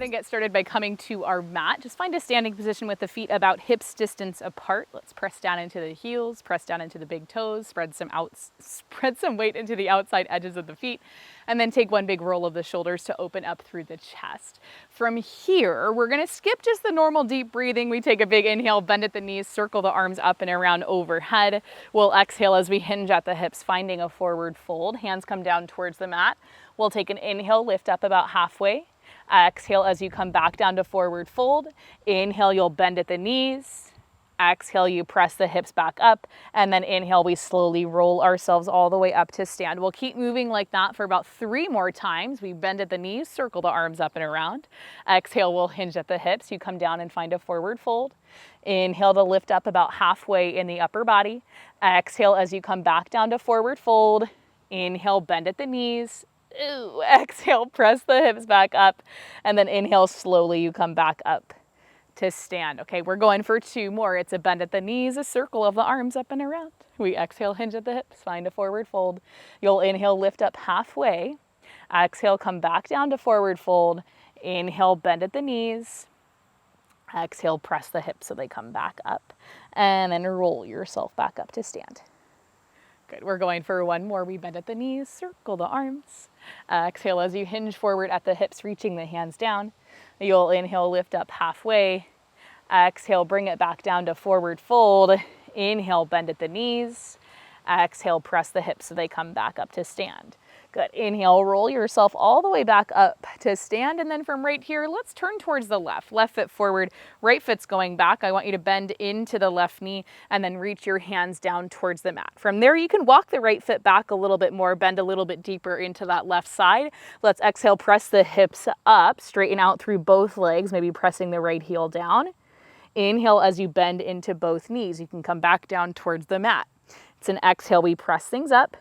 to get started by coming to our mat. Just find a standing position with the feet about hips distance apart. Let's press down into the heels, press down into the big toes, spread some weight into the outside edges of the feet, and then take one big roll of the shoulders to open up through the chest. From here, we're going to skip just the normal deep breathing. We take a big inhale, bend at the knees, circle the arms up and around overhead. We'll exhale as we hinge at the hips, finding a forward fold. Hands come down towards the mat. We'll take an inhale, lift up about halfway. Exhale as you come back down to forward fold. Inhale, you'll bend at the knees. Exhale, you press the hips back up. And then inhale, we slowly roll ourselves all the way up to stand. We'll keep moving like that for about 3 more times. We bend at the knees, circle the arms up and around. Exhale, we'll hinge at the hips. You come down and find a forward fold. Inhale to lift up about halfway in the upper body. Exhale as you come back down to forward fold. Inhale, bend at the knees. Ooh, exhale, press the hips back up, and then inhale, slowly you come back up to stand. Okay, we're going for 2 more. It's a bend at the knees, a circle of the arms up and around. We exhale, hinge at the hips, find a forward fold. You'll inhale, lift up halfway. Exhale, come back down to forward fold. Inhale, bend at the knees. Exhale, press the hips so they come back up, and then roll yourself back up to stand. Good, we're going for 1 more. We bend at the knees, circle the arms. Exhale as you hinge forward at the hips, reaching the hands down. You'll inhale, lift up halfway. Exhale, bring it back down to forward fold. Inhale, bend at the knees. Exhale, press the hips so they come back up to stand. Good, inhale, roll yourself all the way back up to stand, and then from right here, let's turn towards the left. Left foot forward, right foot's going back. I want you to bend into the left knee and then reach your hands down towards the mat. From there, you can walk the right foot back a little bit more, bend a little bit deeper into that left side. Let's exhale, press the hips up, straighten out through both legs, maybe pressing the right heel down. Inhale as you bend into both knees. You can come back down towards the mat. It's an exhale, we press things up.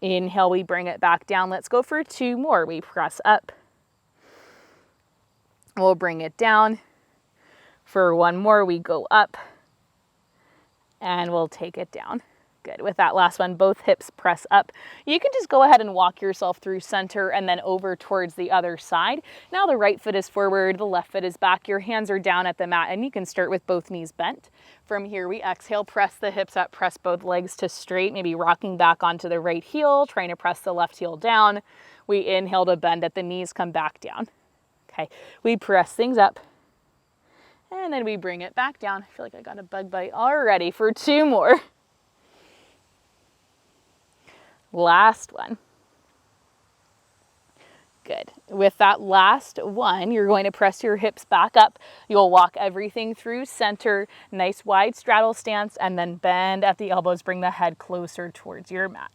Inhale, we bring it back down. Let's go for 2 more. We press up. We'll bring it down. For 1 more, we go up. And we'll take it down. Good. With that last one, both hips press up. You can just go ahead and walk yourself through center and then over towards the other side. Now the right foot is forward, the left foot is back. Your hands are down at the mat, and you can start with both knees bent. From here, we exhale, press the hips up, press both legs to straight, maybe rocking back onto the right heel, trying to press the left heel down. We inhale to bend at the knees, come back down. Okay, we press things up, and then we bring it back down. I feel like I got a bug bite already. For 2 more. Last one. Good. With that last one, you're going to press your hips back up. You'll walk everything through center, nice wide straddle stance, and then bend at the elbows. Bring the head closer towards your mat.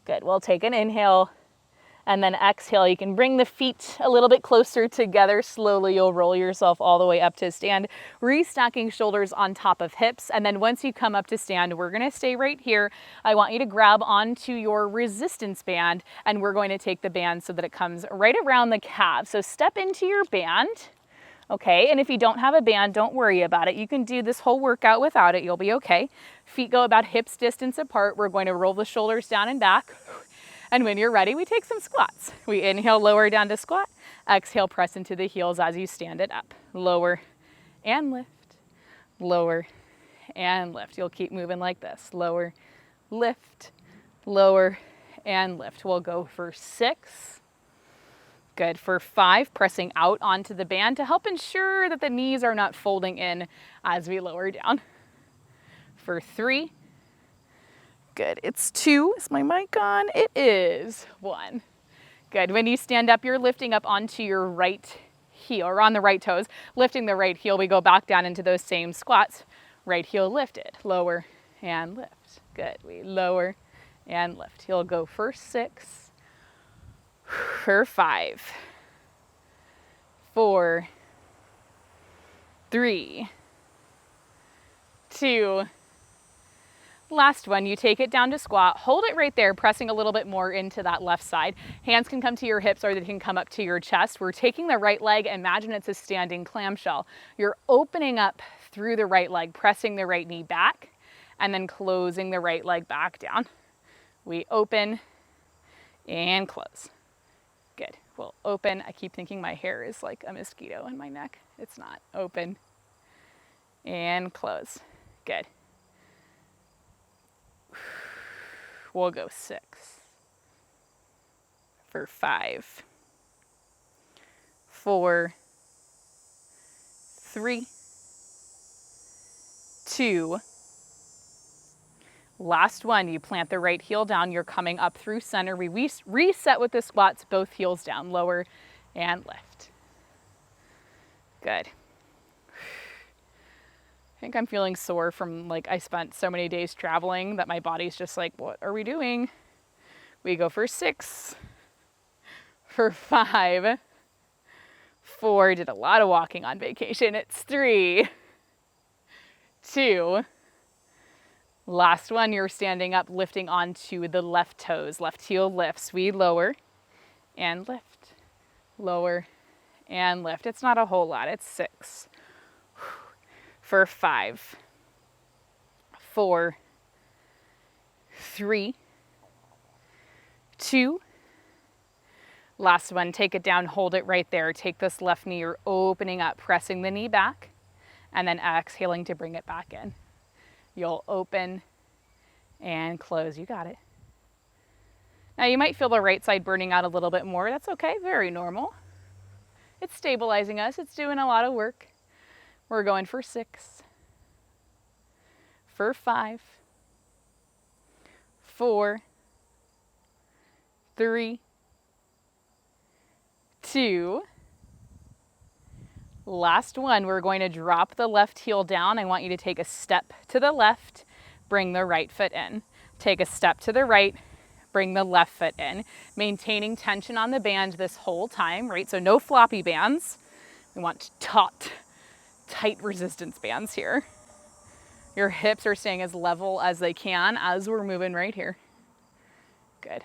Good. We'll take an inhale and then exhale. You can bring the feet a little bit closer together. Slowly, you'll roll yourself all the way up to stand, restacking shoulders on top of hips. And then once you come up to stand, we're going to stay right here. I want you to grab onto your resistance band, and we're going to take the band so that it comes right around the calves. So step into your band. Okay, and if you don't have a band, don't worry about it. You can do this whole workout without it. You'll be okay. Feet go about hips distance apart. We're going to roll the shoulders down and back. And when you're ready, we take some squats. We inhale, lower down to squat. Exhale, press into the heels as you stand it up. Lower and lift, lower and lift. You'll keep moving like this. Lower, lift, lower and lift. We'll go for 6. Good. For 5, pressing out onto the band to help ensure that the knees are not folding in as we lower down. For 3. Good. It's 2. Is my mic on? It is 1. Good. When you stand up, you're lifting up onto your right heel or on the right toes. Lifting the right heel, we go back down into those same squats. Right heel lifted. Lower and lift. Good. We lower and lift. You'll go for 6. For 5. 4. 3. 2. Last one, you take it down to squat, hold it right there, pressing a little bit more into that left side. Hands can come to your hips or they can come up to your chest. We're taking the right leg, imagine it's a standing clamshell. You're opening up through the right leg, pressing the right knee back, and then closing the right leg back down. We open and close. Good. We'll open. I keep thinking my hair is like a mosquito in my neck. It's not. Open and close. Good. We'll go 6 for 5, 4, 3, 2. Last one, you plant the right heel down. You're coming up through center. We reset with the squats, both heels down, lower and lift. Good. I think I'm feeling sore from like I spent so many days traveling that my body's just like, what are we doing? We go for 6, for 5, 4, did a lot of walking on vacation. It's 3, 2, last one, you're standing up, lifting onto the left toes. Left heel lifts. We lower and lift. Lower and lift. It's not a whole lot. It's 6. For 5, 4, 3, 2. Last one, take it down, hold it right there. Take this left knee, you're opening up, pressing the knee back, and then exhaling to bring it back in. You'll open and close. You got it. Now you might feel the right side burning out a little bit more. That's okay, very normal. It's stabilizing us. It's doing a lot of work. We're going for 6, for 5, 4, 3, 2. Last one, we're going to drop the left heel down. I want you to take a step to the left, bring the right foot in. Take a step to the right, bring the left foot in. Maintaining tension on the band this whole time, right? So no floppy bands. We want tight resistance bands here. Your hips are staying as level as they can as we're moving right here. Good.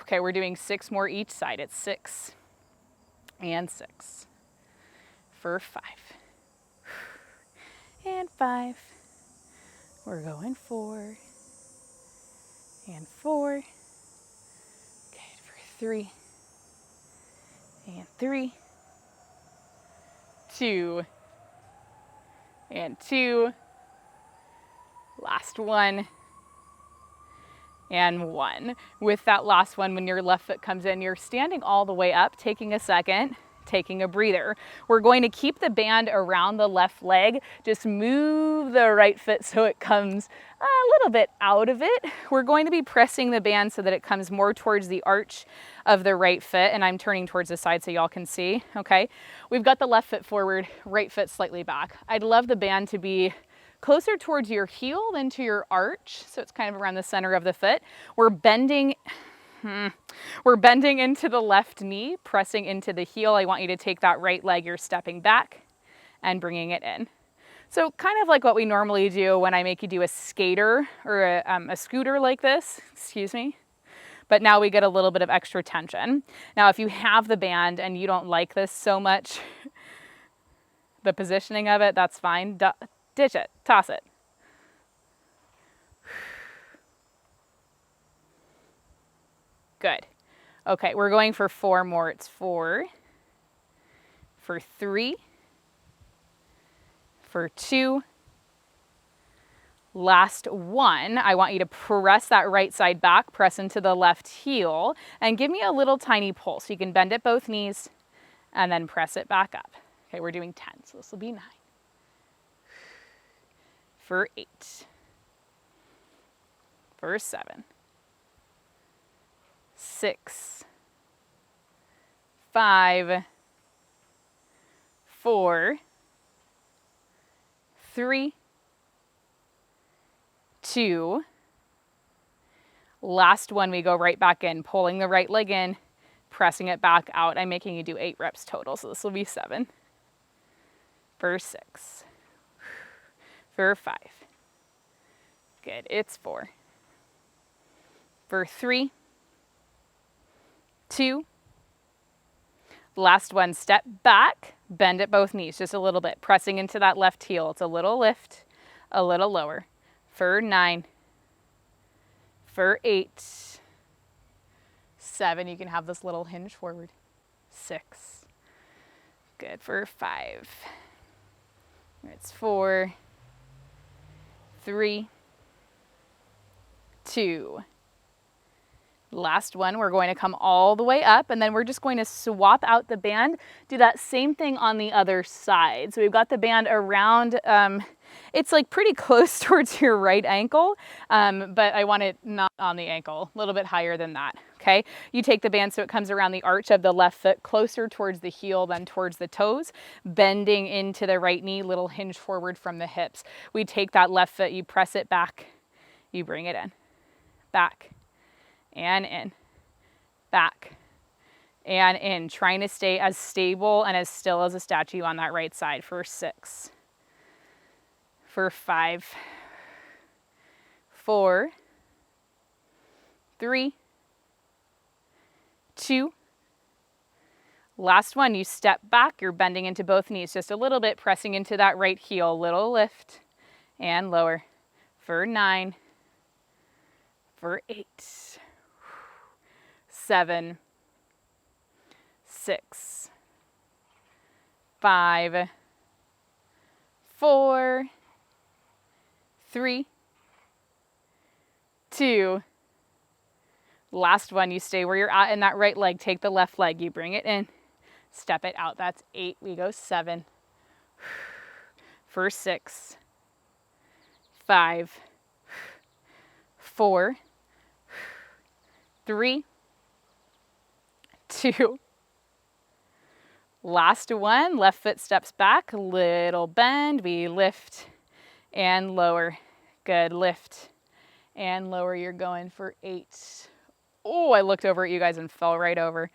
Okay, we're doing 6 more each side. It's 6 and 6 for 5 and 5. We're going 4 and 4. Good for 3 and 3. 2 and 2. Last one and 1. With that last one, when your left foot comes in, you're standing all the way up, taking a second, taking a breather. We're going to keep the band around the left leg. Just move the right foot so it comes a little bit out of it. We're going to be pressing the band so that it comes more towards the arch of the right foot, and I'm turning towards the side so y'all can see, okay? We've got the left foot forward, right foot slightly back. I'd love the band to be closer towards your heel than to your arch, so it's kind of around the center of the foot. We're bending into the left knee, pressing into the heel. I want you to take that right leg, you're stepping back and bringing it in. So kind of like what we normally do when I make you do a skater or a scooter like this, excuse me. But now we get a little bit of extra tension. Now if you have the band and you don't like this so much, the positioning of it, that's fine. Ditch it, toss it. Good. Okay, we're going for 4 more. It's 4, for 3, for 2. Last one, I want you to press that right side back, press into the left heel, and give me a little tiny pull. So you can bend at both knees and then press it back up. Okay, we're doing 10, so this will be 9. For 8, for 7, 6, 5, 4, 3, 2. Last one, we go right back in, pulling the right leg in, pressing it back out. I'm making you do 8 reps total, so this will be 7. For 6. For 5. Good, it's 4. For 3. 2. Last one, step back, bend at both knees just a little bit, pressing into that left heel. It's a little lift, a little lower. For 9. For 8. 7, you can have this little hinge forward. 6. Good for 5. It's 4, 3, 2. Last one, we're going to come all the way up, and then we're just going to swap out the band. Do that same thing on the other side. So we've got the band around, it's like pretty close towards your right ankle, but I want it not on the ankle, a little bit higher than that, okay? You take the band so it comes around the arch of the left foot, closer towards the heel than towards the toes, bending into the right knee, little hinge forward from the hips. We take that left foot, you press it back, you bring it in, back, and in, back, and in, trying to stay as stable and as still as a statue on that right side for 6, for 5, 4, 3, 2. Last one, you step back, you're bending into both knees just a little bit, pressing into that right heel, little lift and lower for 9, for 8, 7, 6, 5, 4, 3, 2. Last one, you stay where you're at in that right leg. Take the left leg, you bring it in, step it out. That's 8. We go 7, for 6, 5, 4, 3, 2. Last one, left foot steps back, little bend, we lift and lower. Good, lift and lower. You're going for 8. Oh, I looked over at you guys and fell right over.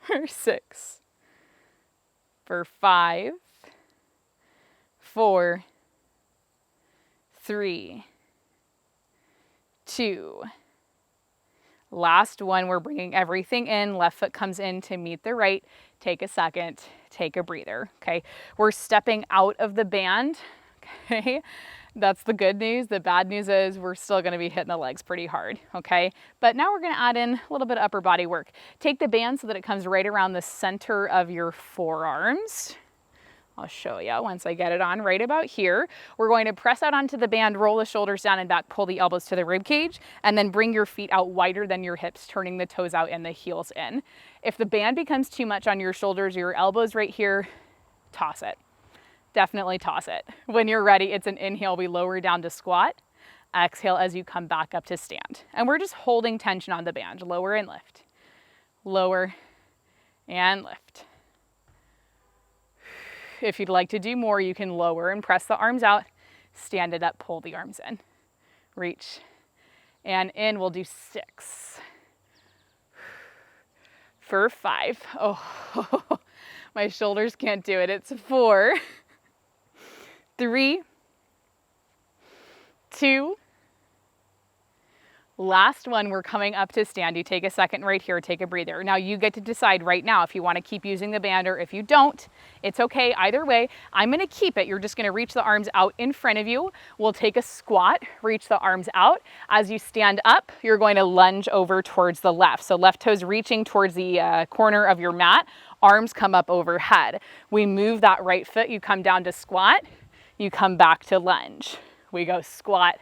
For 6, for 5, 4, 3, 2. Last one, we're bringing everything in. Left foot comes in to meet the right. Take a second, take a breather, okay? We're stepping out of the band, okay? That's the good news. The bad news is we're still gonna be hitting the legs pretty hard, okay? But now we're gonna add in a little bit of upper body work. Take the band so that it comes right around the center of your forearms. I'll show you once I get it on right about here. We're going to press out onto the band, roll the shoulders down and back, pull the elbows to the rib cage, and then bring your feet out wider than your hips, turning the toes out and the heels in. If the band becomes too much on your shoulders or your elbows right here, toss it. Definitely toss it. When you're ready, it's an inhale, we lower down to squat. Exhale as you come back up to stand. And we're just holding tension on the band. Lower and lift. Lower and lift. If you'd like to do more, you can lower and press the arms out, stand it up, pull the arms in. Reach and in, we'll do 6. For 5. Oh, my shoulders can't do it. It's 4, 3, 2. Last one, we're coming up to stand. You take a second right here, take a breather. Now you get to decide right now if you want to keep using the band or if you don't. It's okay either way. I'm gonna keep it. You're just gonna reach the arms out in front of you. We'll take a squat, reach the arms out. As you stand up, you're going to lunge over towards the left. So left toes reaching towards the corner of your mat, arms come up overhead. We move that right foot, you come down to squat, you come back to lunge. We go squat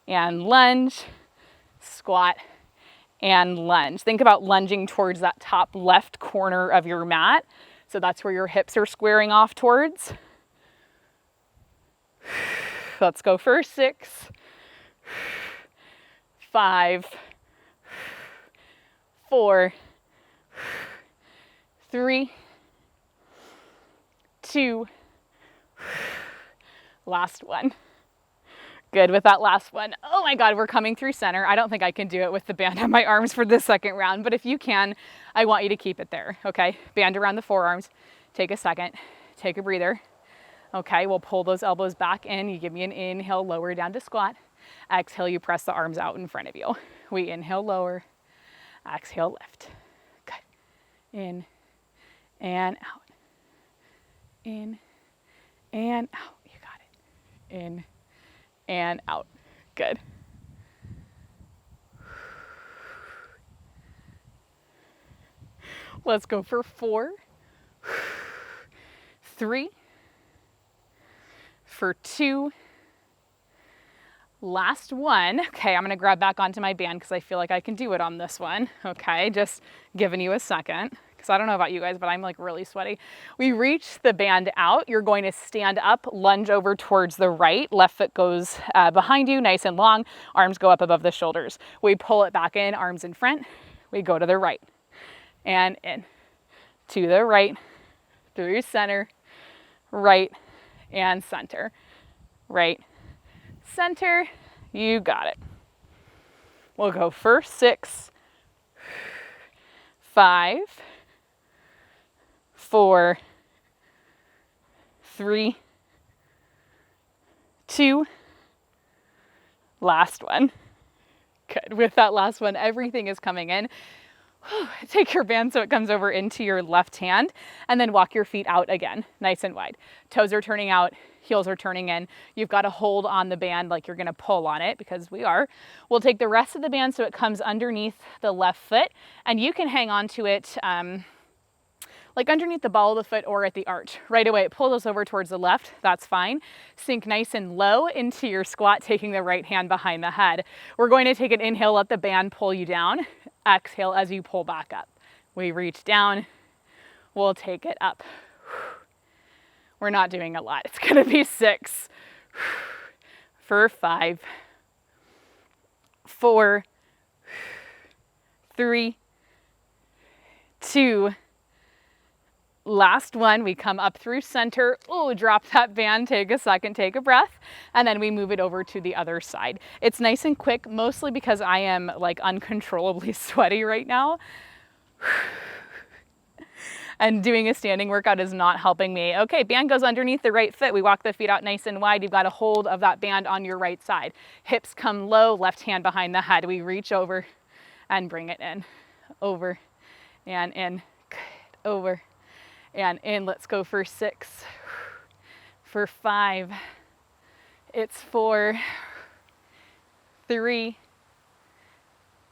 and lunge, squat and lunge. Think about lunging towards that top left corner of your mat. So that's where your hips are squaring off towards. Let's go for 6, 5, 4, 3, 2. Last one. Good with that last one. Oh my God, we're coming through center. I don't think I can do it with the band on my arms for this second round, but if you can, I want you to keep it there, okay? Band around the forearms. Take a second, take a breather. Okay, we'll pull those elbows back in. You give me an inhale, lower down to squat. Exhale, you press the arms out in front of you. We inhale, lower. Exhale, lift. Good. In and out. In and out. You got it. In and out. Good. Let's go for 4, 3, for 2, last one. Okay, I'm gonna grab back onto my band because I feel like I can do it on this one. Okay, just giving you a second because I don't know about you guys, but I'm like really sweaty. We reach the band out. You're going to stand up, lunge over towards the right. Left foot goes behind you, nice and long. Arms go up above the shoulders. We pull it back in, arms in front. We go to the right and in, to the right, through center, right and center, right, center. You got it. We'll go for 6, 5, 4, 3, 2, last one. Good. With that last one, everything is coming in. Take your band so it comes over into your left hand and then walk your feet out again, nice and wide. Toes are turning out, heels are turning in. You've got to hold on the band like you're going to pull on it because we are. We'll take the rest of the band so it comes underneath the left foot and you can hang on to it like underneath the ball of the foot or at the arch. Right away, pull those over towards the left, that's fine. Sink nice and low into your squat, taking the right hand behind the head. We're going to take an inhale, let the band pull you down. Exhale as you pull back up. We reach down, we'll take it up. We're not doing a lot. It's gonna be 6, for 5, 4, 3, 2, last one. We come up through center. Oh, drop that band, take a second, take a breath, and then we move it over to the other side. It's nice and quick, mostly because I am like uncontrollably sweaty right now. And doing a standing workout is not helping me. Okay, band goes underneath the right foot. We walk the feet out nice and wide. You've got a hold of that band on your right side. Hips come low, left hand behind the head. We reach over and bring it in. Over and in. Good. Over and in. Let's go for 6, for 5, it's 4, 3,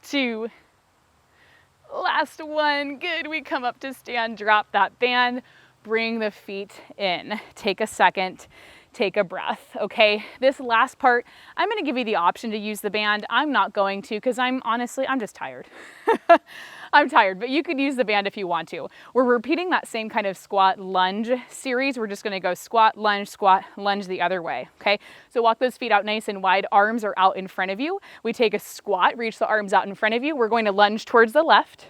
2, last one. Good. We come up to stand, drop that band, bring the feet in. Take a second, take a breath. Okay, this last part, I'm going to give you the option to use the band. I'm not going to because I'm just tired. I'm tired, but you could use the band if you want to. We're repeating that same kind of squat lunge series. We're just going to go squat, lunge, the other way. Okay, so walk those feet out nice and wide. Arms are out in front of you. We take a squat, reach the arms out in front of you. We're going to lunge towards the left.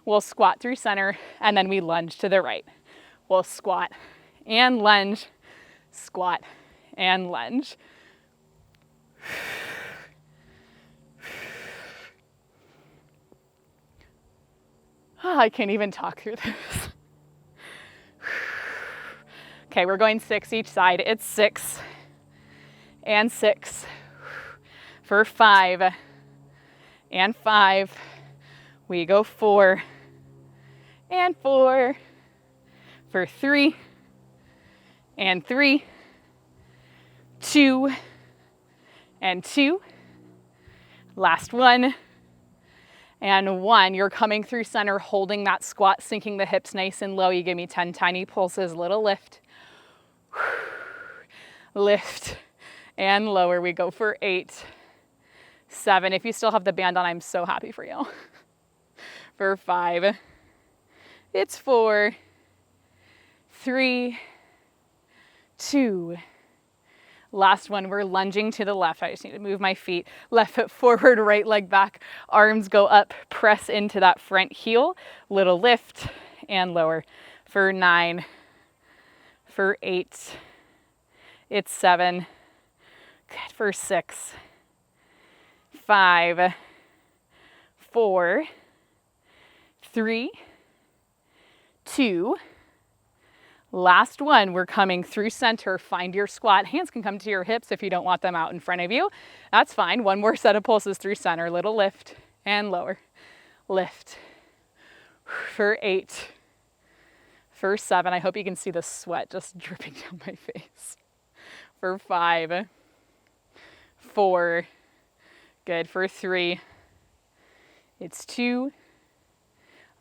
We'll squat through center and then we lunge to the right. We'll squat and lunge, squat and lunge. Oh, I can't even talk through this. Okay, we're going 6 each side. It's 6 and 6 for 5 and 5. We go 4 and 4 for 3 and 3, 2 and 2, last one and 1. You're coming through center, holding that squat, sinking the hips nice and low. You give me 10 tiny pulses, little lift, lift and lower. We go for 8, 7. If you still have the band on, I'm so happy for you. For 5, it's 4, 3, 2. Last one, we're lunging to the left. I just need to move my feet. Left foot forward, right leg back. Arms go up, press into that front heel. Little lift and lower. For 9, for 8, it's 7. Good. For 6, 5, 4, 3, 2. Last one, we're coming through center. Find your squat. Hands can come to your hips if you don't want them out in front of you. That's fine. One more set of pulses through center. Little lift and lower. Lift. For 8. For 7. I hope you can see the sweat just dripping down my face. For 5. 4. Good. For 3. It's 2.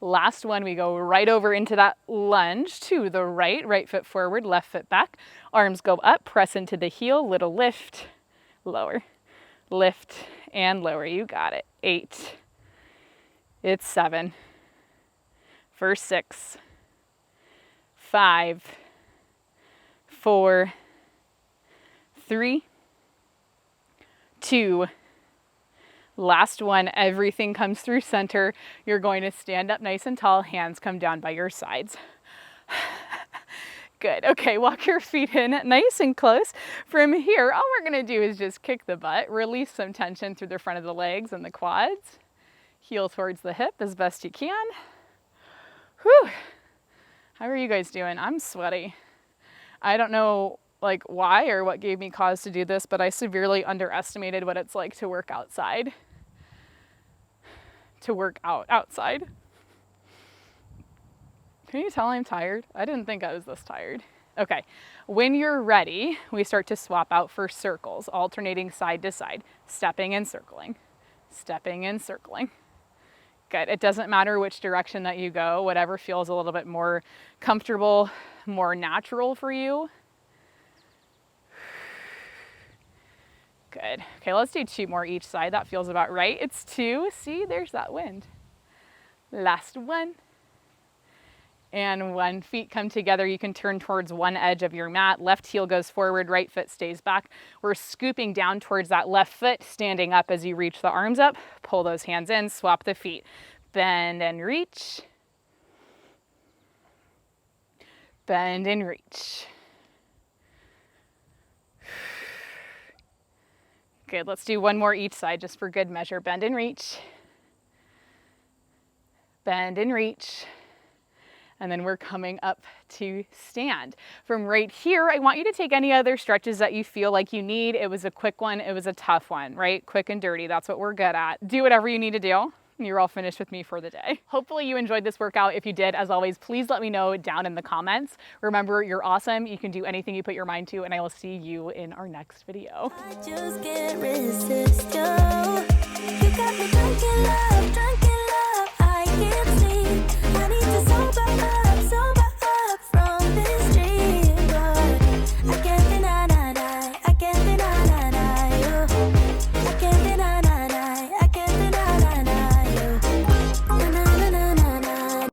Last one, we go right over into that lunge to the right, right foot forward, left foot back. Arms go up, press into the heel, little lift, lower, lift and lower. You got it. 8. It's 7. For 6. 5. 4. 3. 2. Last one, everything comes through center. You're going to stand up nice and tall, hands come down by your sides. Good, okay, walk your feet in nice and close. From here, all we're gonna do is just kick the butt, release some tension through the front of the legs and the quads. Heel towards the hip as best you can. Whew, how are you guys doing? I'm sweaty. I don't know like why or what gave me cause to do this, but I severely underestimated what it's like to work outside. To work out outside. Can you tell I'm tired? I didn't think I was this tired. Okay, when you're ready, we start to swap out for circles, alternating side to side, stepping and circling, stepping and circling. Good, it doesn't matter which direction that you go, whatever feels a little bit more comfortable, more natural for you. Good. Okay, let's do 2 more each side. That feels about right. It's 2. See, there's that wind. Last one. And 1. Feet come together. You can turn towards one edge of your mat. Left heel goes forward, right foot stays back. We're scooping down towards that left foot, standing up as you reach the arms up. Pull those hands in, swap the feet. Bend and reach. Bend and reach. Good, let's do 1 more each side just for good measure. Bend and reach. Bend and reach. And then we're coming up to stand. From right here, I want you to take any other stretches that you feel like you need. It was a quick one, it was a tough one, right? Quick and dirty, that's what we're good at. Do whatever you need to do. You're all finished with me for the day. Hopefully you enjoyed this workout. If you did, as always, please let me know down in the comments. Remember, you're awesome. You can do anything you put your mind to, and I will see you in our next video. I just can't resist you. You got me drunk in love, drunk in